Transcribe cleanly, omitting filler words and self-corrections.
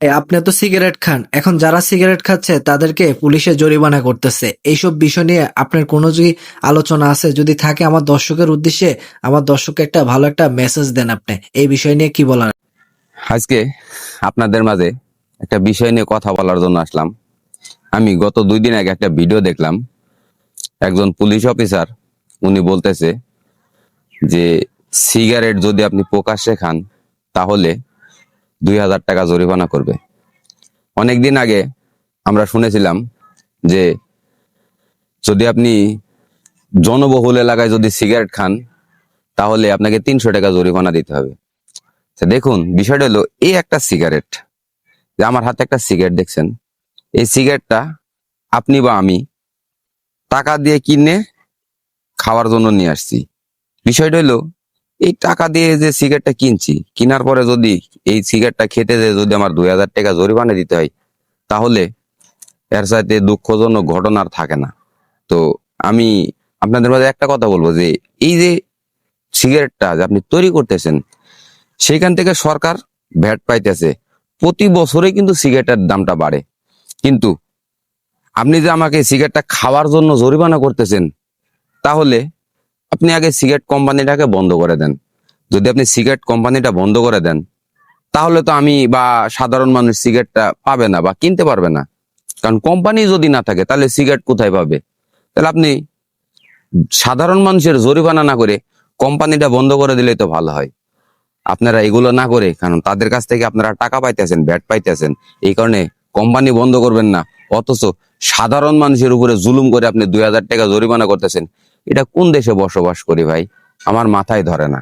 আপনি তো সিগারেট খান, এখন যারা সিগারেট খাচ্ছে তাদেরকে পুলিশে জরিমানা করতেছে। এইসব বিষয় নিয়ে আপনার কোনো যদি আলোচনা আছে, যদি থাকে আমার দর্শকের উদ্দেশ্যে, আমার দর্শককে একটা ভালো একটা মেসেজ দেন। আপনি এই বিষয় নিয়ে কি বলার? আজকে আপনাদের মাঝে একটা বিষয় নিয়ে কথা বলার জন্য আসলাম। আমি গত 2 দিন আগে একটা ভিডিও দেখলাম, একজন পুলিশ অফিসার উনি বলতেছে যে সিগারেট যদি আপনি প্রকাশ্যে খান তাহলে 2000 টাকা জরিমানা করবে। অনেকদিন আগে আমরা শুনেছিলাম যে যদি আপনি জনবহুল এলাকায় যদি সিগারেট খান তাহলে আপনাকে 300 টাকা জরিমানা দিতে হবে। দেখুন, বিষয়টা হলো এই একটা সিগারেট, যে আমার হাতে একটা সিগারেট দেখছেন, এই সিগারেটটা আপনি বা আমি টাকা দিয়ে কিনে খাওয়ার জন্য নিয়ে আসছি। বিষয়টা হলো এই টাকা দিয়ে যে সিগারেটটা কিনছি, কেনার পরে যদি এই সিগারেটটা খেতে যেয়ে যদি আমার 2000 টাকা জরিমানা দিতে হয়, তাহলে এর সাথে দুঃখজনক ঘটনা আর থাকে না। তো আমি আপনাদের মাঝে একটা কথা বলবো যে এই যে সিগারেটটা যে আপনি তৈরি করতেছেন, সেখান থেকে সরকার ভ্যাট পাইতেছে, প্রতি বছরে কিন্তু সিগারেটের দামটা বাড়ে। কিন্তু আপনি যে আমাকে সিগারেটটা খাওয়ার জন্য জরিমানা করতেছেন, তাহলে আপনি আগে সিগারেট কোম্পানিটাকে বন্ধ করে দেন। যদি আপনি সিগারেট কোম্পানিটা বন্ধ করে দেন, তাহলে তো আমি বা সাধারণ মানুষ সিগারেটটা পাবে না বা কিনতে পারবে না। কারণ কোম্পানি যদি না থাকে তাহলে সিগারেট কোথায় পাবে? তাহলে আপনি সাধারণ মানুষের জরিমানা না করে কোম্পানিটা বন্ধ করে দিলেই তো ভালো হয়। আপনারা এগুলো না করে, কারণ তাদের কাছ থেকে আপনারা টাকা পাইতেছেন, ভ্যাট পাইতেছেন, এই কারণে কোম্পানি বন্ধ করবেন না, অথচ সাধারণ মানুষের উপরে জুলুম করে আপনি 2000 টাকা জরিমানা করতেছেন। এটা কোন দেশে বসবাস করি ভাই? আমার মাথায় ধরে না।